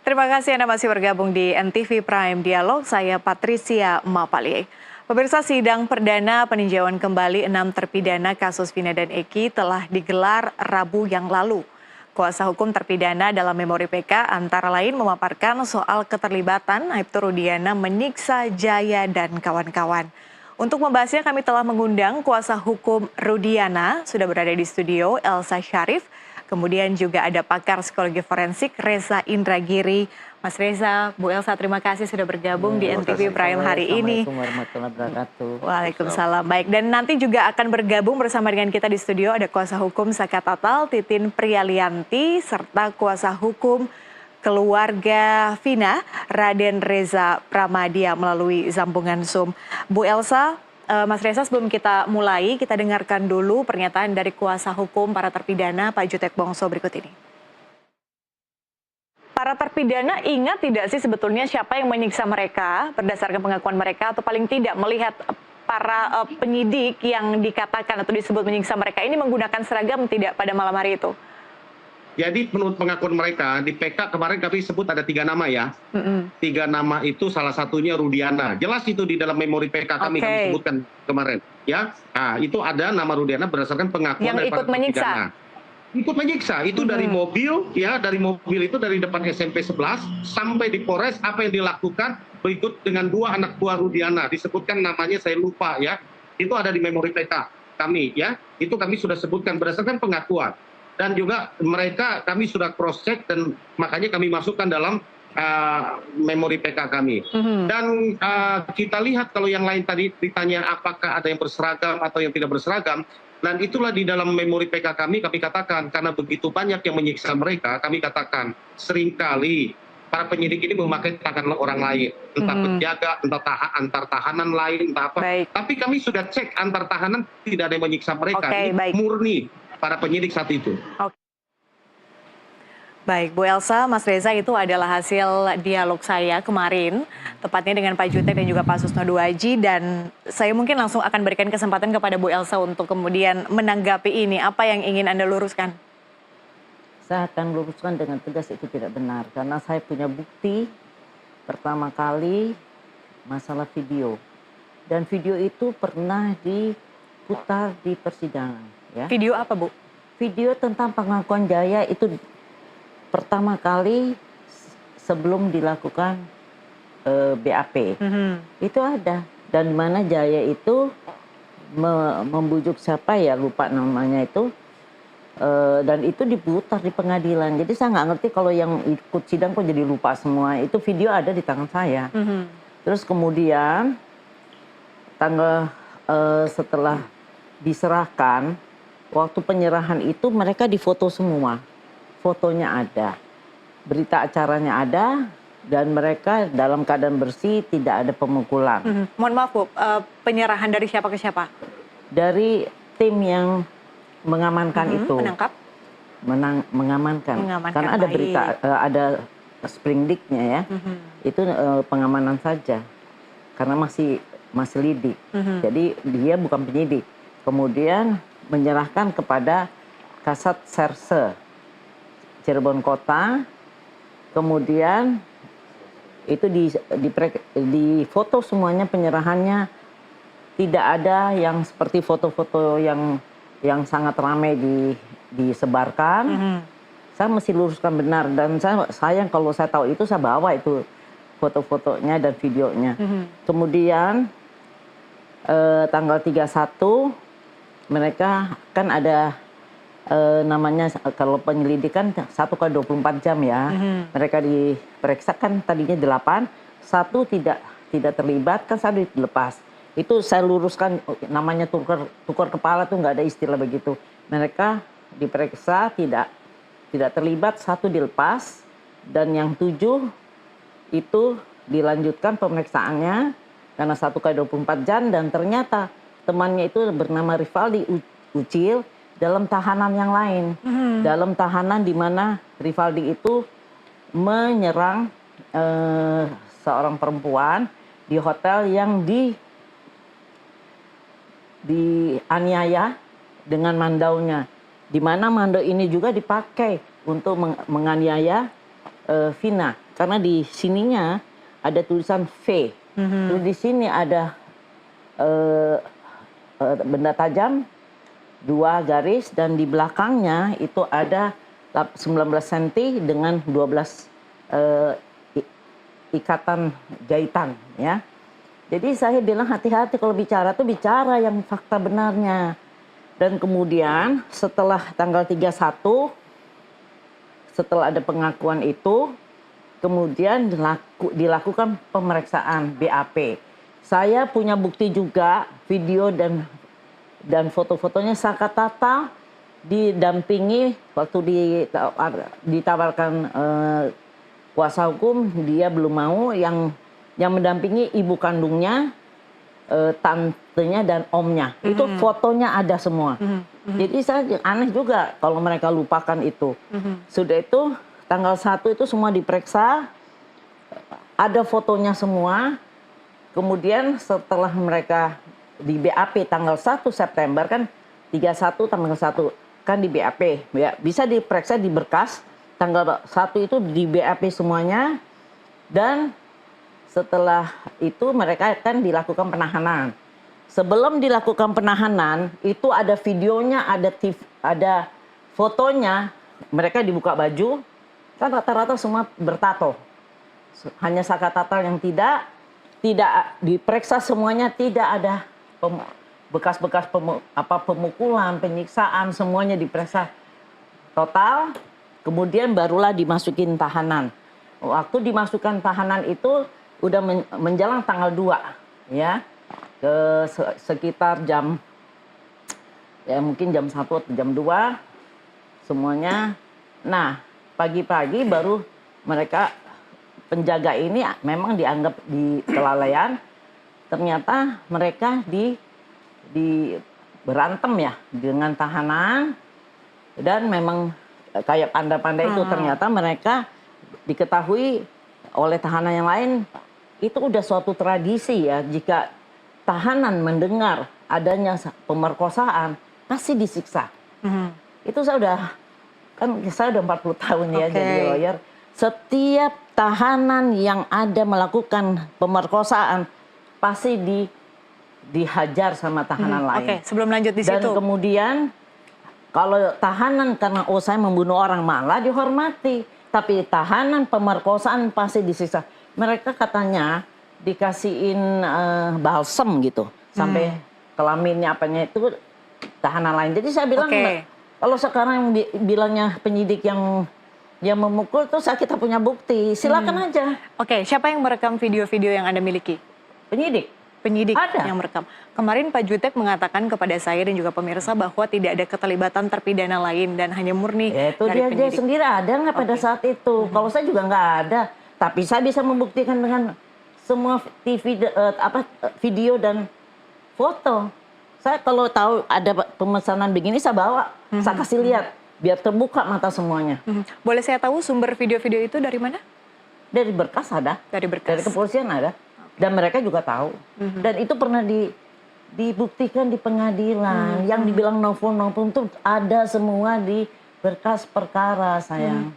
Terima kasih Anda masih bergabung di NTV Prime Dialog. Saya Patricia Mapali. Pemirsa, sidang perdana peninjauan kembali 6 terpidana kasus Vina dan Eki telah digelar Rabu yang lalu. Kuasa hukum terpidana dalam memori PK antara lain memaparkan soal keterlibatan Aibtu Rudiana menyiksa Jaya dan kawan-kawan. Untuk membahasnya kami telah mengundang kuasa hukum Rudiana, sudah berada di studio Elsa Syarif. Kemudian juga ada pakar psikologi forensik Reza Indragiri. Mas Reza, Bu Elsa, terima kasih sudah bergabung di NTV Prime hari ini. Assalamualaikum warahmatullahi wabarakatuh. Waalaikumsalam. Baik, dan nanti juga akan bergabung bersama dengan kita di studio ada kuasa hukum Saka Tatal, Titin Prialianti, serta kuasa hukum keluarga Vina, Raden Reza Pramadia melalui sambungan Zoom. Bu Elsa, Mas Reza, sebelum kita mulai, kita dengarkan dulu pernyataan dari kuasa hukum para terpidana Pak Jutek Bongso berikut ini. Para terpidana ingat tidak sih sebetulnya siapa yang menyiksa mereka berdasarkan pengakuan mereka, atau paling tidak melihat para penyidik yang dikatakan atau disebut menyiksa mereka ini menggunakan seragam tidak pada malam hari itu? Jadi menurut pengakuan mereka, di PK kemarin kami sebut ada 3 nama ya. 3 nama itu salah satunya Rudiana. Jelas itu di dalam memori PK kami sebutkan kemarin. Ya, nah, itu ada nama Rudiana berdasarkan pengakuan yang ikut menyiksa. terpidana. Ikut menyiksa, itu dari mobil, ya dari mobil itu dari depan SMP 11 sampai di Polres apa yang dilakukan berikut dengan 2 anak buah Rudiana. Disebutkan namanya saya lupa ya. Itu ada di memori PK kami ya. Itu kami sudah sebutkan berdasarkan pengakuan. Dan juga mereka kami sudah cross check dan makanya kami masukkan dalam memori PK kami. Dan kita lihat kalau yang lain tadi ditanya apakah ada yang berseragam atau yang tidak berseragam, dan itulah di dalam memori PK kami katakan karena begitu banyak yang menyiksa mereka, kami katakan seringkali para penyidik ini memakai tangan orang lain, entah penjaga, entah antar tahanan lain, entah apa. Tapi kami sudah cek antar tahanan tidak ada yang menyiksa mereka, ini murni para penyidik saat itu. Baik, Bu Elsa, Mas Reza, itu adalah hasil dialog saya kemarin, tepatnya dengan Pak Jutek dan juga Pak Susno Duaji, dan saya mungkin langsung akan berikan kesempatan kepada Bu Elsa untuk kemudian menanggapi ini. Apa yang ingin Anda luruskan? Saya akan luruskan dengan tegas itu tidak benar, karena saya punya bukti pertama kali masalah video. Dan video itu pernah diputar di persidangan. Ya. Video apa, Bu? Video tentang pengakuan Jaya itu pertama kali sebelum dilakukan BAP. Itu ada. Dan mana Jaya itu membujuk siapa ya, lupa namanya itu. Dan itu diputar di pengadilan. Jadi saya nggak ngerti kalau yang ikut sidang kok jadi lupa semua. Itu video ada di tangan saya. Terus kemudian setelah diserahkan, waktu penyerahan itu mereka difoto semua. Fotonya ada, berita acaranya ada, dan mereka dalam keadaan bersih, tidak ada pemukulan. Mohon maaf, Bu, penyerahan dari siapa ke siapa? Dari tim yang mengamankan itu. Menangkap? Mengamankan. Karena ada berita, ada sprindik-nya ya. Itu pengamanan saja, karena masih lidik. Jadi dia bukan penyidik. Kemudian menyerahkan kepada Kasat Serse Cirebon Kota, kemudian itu di foto semuanya penyerahannya, tidak ada yang seperti foto-foto yang sangat ramai disebarkan. Saya mesti luruskan benar, dan saya sayang kalau saya tahu itu saya bawa itu foto-fotonya dan videonya. Kemudian tanggal 31 mereka kan ada namanya kalau penyelidikan 1 kali 24 jam ya. Mereka diperiksa kan tadinya 8, 1 tidak terlibat, kan 1 dilepas. Itu saya luruskan, namanya tukar kepala tuh nggak ada istilah begitu. Mereka diperiksa tidak terlibat, 1 dilepas, dan yang 7 itu dilanjutkan pemeriksaannya karena 1 kali 24 jam, dan ternyata temannya itu bernama Rivaldi Ucil dalam tahanan yang lain. Dalam tahanan di mana Rivaldi itu menyerang seorang perempuan di hotel yang dianiaya dengan mandaunya. Di mana mandau ini juga dipakai untuk menganiaya Vina. karena di sininya ada tulisan V. Terus di sini ada benda tajam 2 garis, dan di belakangnya itu ada 19 cm dengan 12 ikatan jahitan ya. Jadi saya bilang hati-hati kalau bicara tuh bicara yang fakta benarnya. Dan kemudian setelah tanggal 31, setelah ada pengakuan itu, kemudian dilakukan pemeriksaan BAP. Saya punya bukti juga video dan foto-fotonya Saka Tatal didampingi waktu ditawarkan kuasa hukum, dia belum mau, yang mendampingi ibu kandungnya, tantenya dan omnya. Itu fotonya ada semua. Jadi saya aneh juga kalau mereka lupakan itu. Sudah itu tanggal 1 itu semua diperiksa, ada fotonya semua. Kemudian setelah mereka di BAP tanggal 1 September kan 31 tanggal 1 kan di BAP. Ya, bisa diperiksa di berkas tanggal 1 itu di BAP semuanya, dan setelah itu mereka akan dilakukan penahanan. Sebelum dilakukan penahanan itu ada videonya, ada fotonya, mereka dibuka baju, kan rata-rata semua bertato. Hanya Saka Tatal yang tidak diperiksa semuanya, tidak ada bekas-bekas pemukulan, penyiksaan, semuanya diperiksa total. Kemudian barulah dimasukin tahanan. Waktu dimasukkan tahanan itu udah menjelang tanggal 2 ya, ke sekitar jam ya mungkin jam 1 atau jam 2 semuanya. Nah, pagi-pagi baru mereka, penjaga ini memang dianggap di kelalaian. Ternyata mereka di berantem ya dengan tahanan, dan memang kayak panda-panda itu ternyata mereka diketahui oleh tahanan yang lain. Itu udah suatu tradisi ya, jika tahanan mendengar adanya pemerkosaan pasti disiksa. Itu saya udah 40 tahun ya jadi lawyer. Setiap tahanan yang ada melakukan pemerkosaan pasti dihajar sama tahanan lain. Oke, sebelum lanjut di situ. Dan kemudian kalau tahanan karena saya membunuh orang malah dihormati, tapi tahanan pemerkosaan pasti disiksa. Mereka katanya dikasihin balsem gitu sampai kelaminnya apanya itu tahanan lain. Jadi saya bilang kalau sekarang bilangnya penyidik yang memukul tuh kita punya bukti, silakan aja. Oke, siapa yang merekam video-video yang Anda miliki? Penyidik ada yang merekam. Kemarin Pak Jutek mengatakan kepada saya dan juga pemirsa bahwa tidak ada keterlibatan terpidana lain dan hanya murni itu dari dia penyidik. Sendiri ada nggak pada saat itu? Kalau saya juga nggak ada, tapi saya bisa membuktikan dengan semua video dan foto. Saya kalau tahu ada pemesanan begini saya bawa, saya kasih lihat biar terbuka mata semuanya. Boleh saya tahu sumber video-video itu dari mana? Dari berkas ada. Dari berkas. Dari kepolisian ada. Dan mereka juga tahu. Dan itu pernah dibuktikan di pengadilan. Yang dibilang novel itu ada semua di berkas perkara, sayang.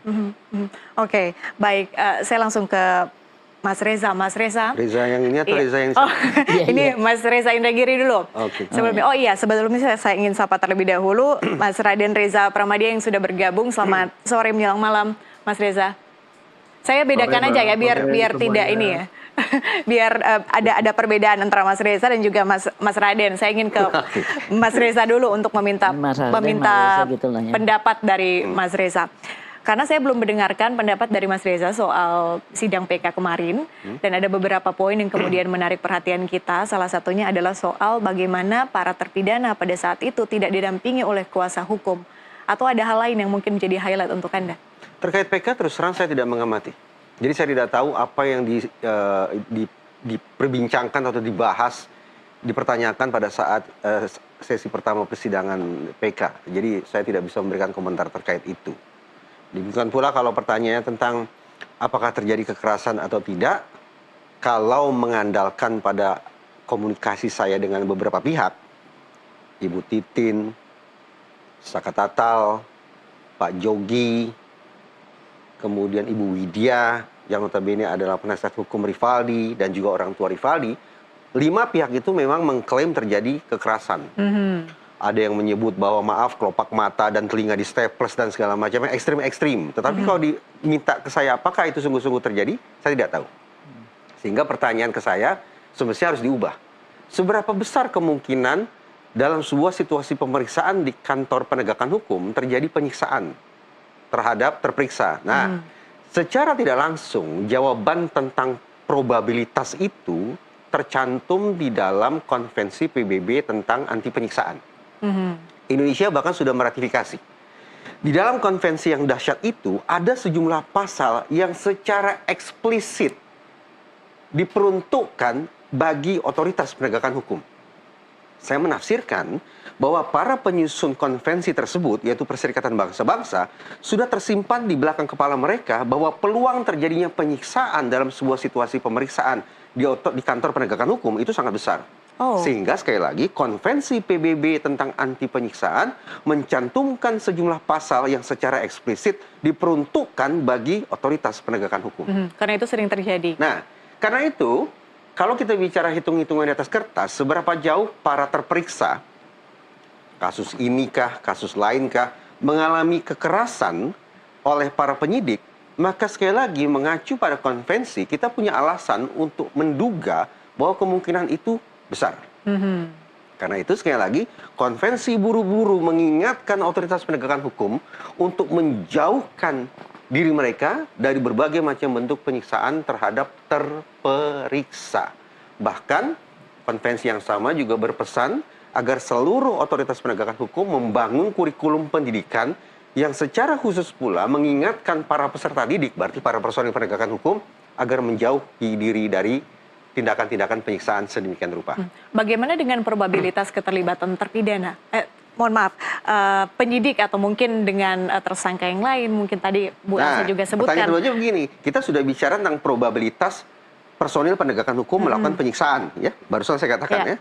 Oke, baik. Saya langsung ke Mas Reza. Mas Reza. Reza yang ini atau Reza yang ini Mas Reza Indragiri dulu. Sebelumnya, sebelumnya saya ingin sapa terlebih dahulu Mas Raden Reza Pramadya yang sudah bergabung. Selamat sore menjelang malam, Mas Reza. Saya bedakan aja ya biar tidak ini ya. Biar ada perbedaan antara Mas Reza dan juga Mas Raden. Saya ingin ke Mas Reza dulu untuk meminta pendapat dari Mas Reza. Karena saya belum mendengarkan pendapat dari Mas Reza soal sidang PK kemarin. Dan ada beberapa poin yang kemudian menarik perhatian kita. Salah satunya adalah soal bagaimana para terpidana pada saat itu tidak didampingi oleh kuasa hukum. Atau ada hal lain yang mungkin menjadi highlight untuk Anda? Terkait PK terus terang saya tidak mengamati. Jadi saya tidak tahu apa yang diperbincangkan atau dibahas, dipertanyakan pada saat sesi pertama persidangan PK. Jadi saya tidak bisa memberikan komentar terkait itu. Demikian pula kalau pertanyaannya tentang apakah terjadi kekerasan atau tidak, kalau mengandalkan pada komunikasi saya dengan beberapa pihak, Ibu Titin, Saka Tatal, Pak Jogi, kemudian Ibu Widya, yang notabene adalah penasihat hukum Rivaldi dan juga orang tua Rivaldi, 5 pihak itu memang mengklaim terjadi kekerasan. Ada yang menyebut bahwa maaf kelopak mata dan telinga di staples dan segala macamnya ekstrim-ekstrim. Tetapi kalau diminta ke saya apakah itu sungguh-sungguh terjadi, saya tidak tahu. Sehingga pertanyaan ke saya semestinya harus diubah. Seberapa besar kemungkinan dalam sebuah situasi pemeriksaan di kantor penegakan hukum terjadi penyiksaan terhadap terperiksa? Nah, secara tidak langsung jawaban tentang probabilitas itu tercantum di dalam konvensi PBB tentang anti penyiksaan. Indonesia bahkan sudah meratifikasi. Di dalam konvensi yang dahsyat itu ada sejumlah pasal yang secara eksplisit diperuntukkan bagi otoritas penegakan hukum. Saya menafsirkan bahwa para penyusun konvensi tersebut, yaitu Perserikatan Bangsa-Bangsa, sudah tersimpan di belakang kepala mereka bahwa peluang terjadinya penyiksaan dalam sebuah situasi pemeriksaan di kantor penegakan hukum itu sangat besar. Sehingga sekali lagi konvensi PBB tentang anti penyiksaan mencantumkan sejumlah pasal yang secara eksplisit diperuntukkan bagi otoritas penegakan hukum. Karena itu sering terjadi. Nah, karena itu kalau kita bicara hitung-hitungan di atas kertas, seberapa jauh para terperiksa kasus inikah, kasus lainkah mengalami kekerasan oleh para penyidik, maka sekali lagi mengacu pada konvensi, kita punya alasan untuk menduga bahwa kemungkinan itu besar. Karena itu sekali lagi, konvensi buru-buru mengingatkan otoritas penegakan hukum untuk menjauhkan diri mereka dari berbagai macam bentuk penyiksaan terhadap terperiksa. Bahkan konvensi yang sama juga berpesan agar seluruh otoritas penegakan hukum membangun kurikulum pendidikan yang secara khusus pula mengingatkan para peserta didik, berarti para personil penegakan hukum, agar menjauhi diri dari tindakan-tindakan penyiksaan sedemikian rupa. Bagaimana dengan probabilitas keterlibatan terpidana? Mohon maaf, penyidik atau mungkin dengan tersangka yang lain, mungkin tadi Bu Elsa juga sebutkan. Pertanyaan keduanya begini, kita sudah bicara tentang probabilitas personil penegakan hukum melakukan penyiksaan, ya, barusan saya katakan ya.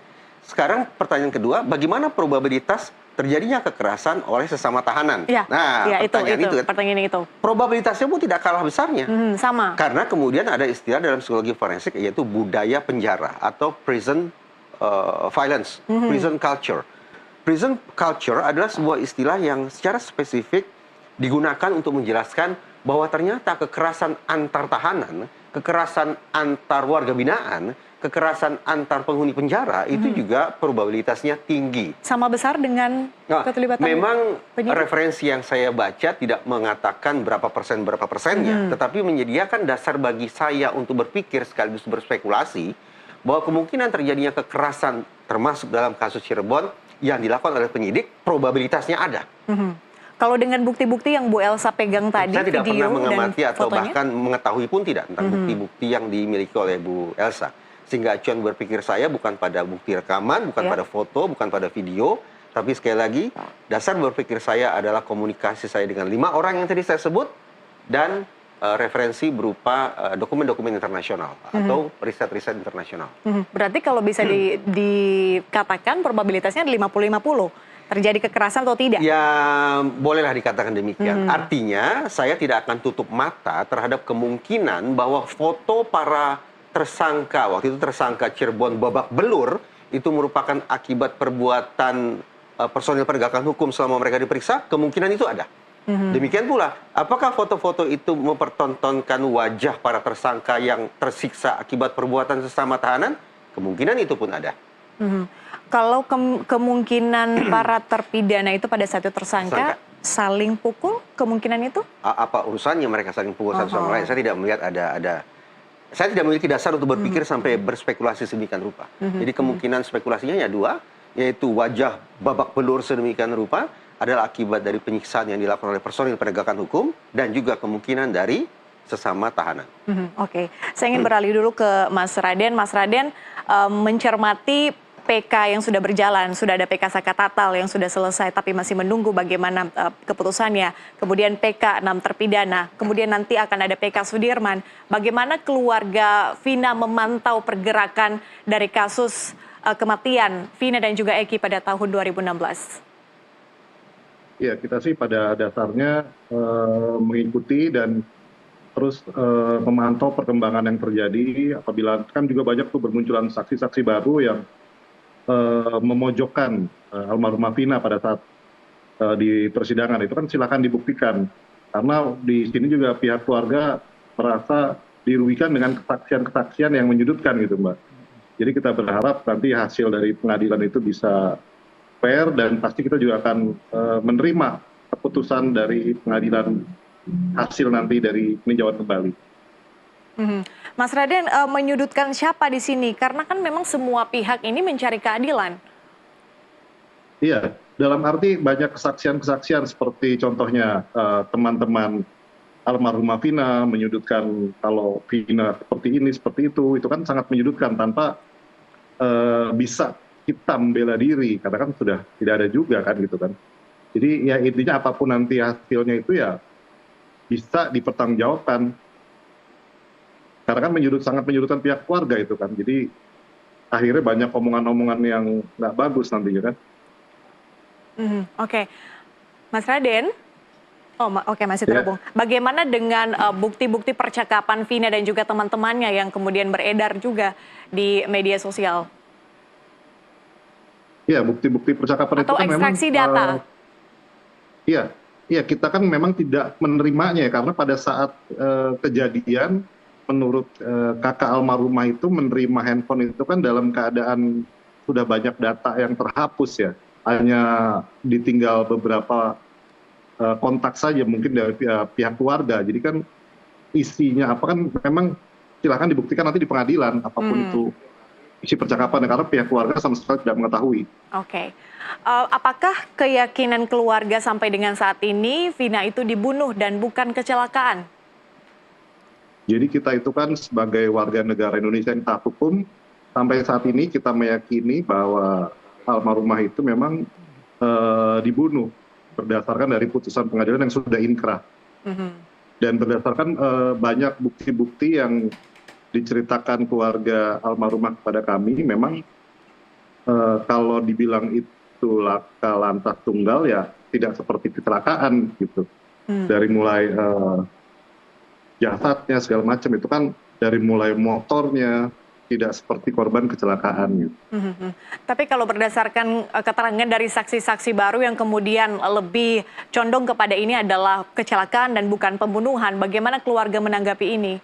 Sekarang pertanyaan kedua, bagaimana probabilitas terjadinya kekerasan oleh sesama tahanan? Pertanyaan itu. Probabilitasnya pun tidak kalah besarnya. Sama. Karena kemudian ada istilah dalam psikologi forensik yaitu budaya penjara atau prison violence, prison culture. Prison culture adalah sebuah istilah yang secara spesifik digunakan untuk menjelaskan bahwa ternyata kekerasan antar tahanan, kekerasan antar warga binaan, kekerasan antar penghuni penjara itu juga probabilitasnya tinggi. Sama besar dengan keterlibatan memang penyidik? Referensi yang saya baca tidak mengatakan berapa persennya, tetapi menyediakan dasar bagi saya untuk berpikir sekaligus berspekulasi bahwa kemungkinan terjadinya kekerasan termasuk dalam kasus Cirebon yang dilakukan oleh penyidik, probabilitasnya ada. Kalau dengan bukti-bukti yang Bu Elsa pegang tadi, saya tidak video pernah mengamati dan atau fotonya? bahkan mengetahui pun tidak tentang bukti-bukti yang dimiliki oleh Bu Elsa. Sehingga acuan berpikir saya bukan pada bukti rekaman, bukan pada foto, bukan pada video, tapi sekali lagi dasar berpikir saya adalah komunikasi saya dengan 5 orang yang tadi saya sebut dan referensi berupa dokumen-dokumen internasional atau riset-riset internasional. Berarti kalau bisa dikatakan probabilitasnya 50-50 terjadi kekerasan atau tidak? Ya, bolehlah dikatakan demikian. Artinya, saya tidak akan tutup mata terhadap kemungkinan bahwa foto para tersangka, waktu itu tersangka Cirebon babak belur, itu merupakan akibat perbuatan personil penegakan hukum selama mereka diperiksa, kemungkinan itu ada. Demikian pula, apakah foto-foto itu mempertontonkan wajah para tersangka yang tersiksa akibat perbuatan sesama tahanan? Kemungkinan itu pun ada. Kalau kemungkinan para terpidana itu pada saat itu tersangka saling pukul, kemungkinan itu? Apa urusannya mereka saling pukul satu sama lain? Saya tidak melihat ada. Saya tidak memiliki dasar untuk berpikir sampai berspekulasi sedemikian rupa. Jadi kemungkinan spekulasinya hanya 2, yaitu wajah babak belur sedemikian rupa adalah akibat dari penyiksaan yang dilakukan oleh personil penegakan hukum dan juga kemungkinan dari sesama tahanan. Oke, saya ingin beralih dulu ke Mas Raden. Mas Raden mencermati PK yang sudah berjalan, sudah ada PK Saka Tatal yang sudah selesai tapi masih menunggu bagaimana keputusannya. Kemudian PK 6 terpidana, kemudian nanti akan ada PK Sudirman. Bagaimana keluarga Vina memantau pergerakan dari kasus kematian Vina dan juga Eki pada tahun 2016? Ya, kita sih pada dasarnya mengikuti dan terus memantau perkembangan yang terjadi. Apabila kan juga banyak tuh bermunculan saksi-saksi baru yang memojokkan almarhumah Vina pada saat di persidangan, itu kan silakan dibuktikan. Karena di sini juga pihak keluarga merasa dirugikan dengan kesaksian-kesaksian yang menyudutkan gitu, Mbak. Jadi kita berharap nanti hasil dari pengadilan itu bisa fair, dan pasti kita juga akan menerima keputusan dari pengadilan hasil nanti dari peninjauan kembali. Mas Raden, menyudutkan siapa di sini? Karena kan memang semua pihak ini mencari keadilan. Iya, dalam arti banyak kesaksian-kesaksian seperti contohnya teman-teman almarhumah Vina menyudutkan kalau Vina seperti ini, seperti itu kan sangat menyudutkan tanpa bisa kita membela diri, karena kan sudah tidak ada juga kan gitu kan. Jadi ya intinya apapun nanti hasilnya itu ya bisa dipertanggungjawabkan. Karena kan sangat menyudutkan pihak keluarga itu kan. Jadi akhirnya banyak omongan-omongan yang nggak bagus nantinya kan. Oke. Mas Raden, oke, masih terhubung. Bagaimana dengan bukti-bukti percakapan Vina dan juga teman-temannya yang kemudian beredar juga di media sosial? Iya, bukti-bukti percakapan itu kan memang... Atau ekstraksi data? Iya, kita kan memang tidak menerimanya ya, karena pada saat kejadian, menurut kakak almarhumah itu menerima handphone itu kan dalam keadaan sudah banyak data yang terhapus ya. Hanya ditinggal beberapa kontak saja mungkin dari pihak keluarga. Jadi kan isinya apa kan memang silakan dibuktikan nanti di pengadilan apapun itu isi percakapan, karena pihak keluarga sama sekali tidak mengetahui. Oke. Apakah keyakinan keluarga sampai dengan saat ini Vina itu dibunuh dan bukan kecelakaan? Jadi kita itu kan sebagai warga negara Indonesia yang taat hukum, sampai saat ini kita meyakini bahwa almarhumah itu memang dibunuh berdasarkan dari putusan pengadilan yang sudah inkrah. Dan berdasarkan banyak bukti-bukti yang diceritakan keluarga almarhumah kepada kami, memang kalau dibilang itu laka lantas tunggal ya tidak seperti kecelakaan gitu. Dari mulai jasadnya segala macam itu kan dari mulai motornya tidak seperti korban kecelakaan gitu. Tapi kalau berdasarkan keterangan dari saksi-saksi baru yang kemudian lebih condong kepada ini adalah kecelakaan dan bukan pembunuhan, bagaimana keluarga menanggapi ini?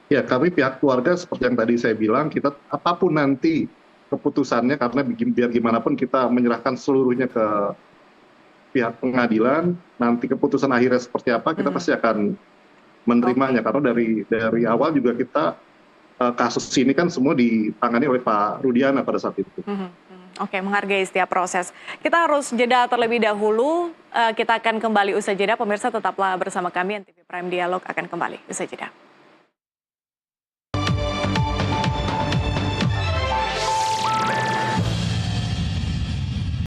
Ya, kami pihak keluarga seperti yang tadi saya bilang, kita apapun nanti keputusannya, karena biar gimana pun kita menyerahkan seluruhnya ke pihak pengadilan, nanti keputusan akhirnya seperti apa kita pasti akan menerimanya. Karena dari awal juga kita kasus ini kan semua ditangani oleh Pak Rudiana pada saat itu. Oke, menghargai setiap proses. Kita harus jeda terlebih dahulu. Kita akan kembali usai jeda. Pemirsa tetaplah bersama kami. NTV Prime Dialog akan kembali usai jeda.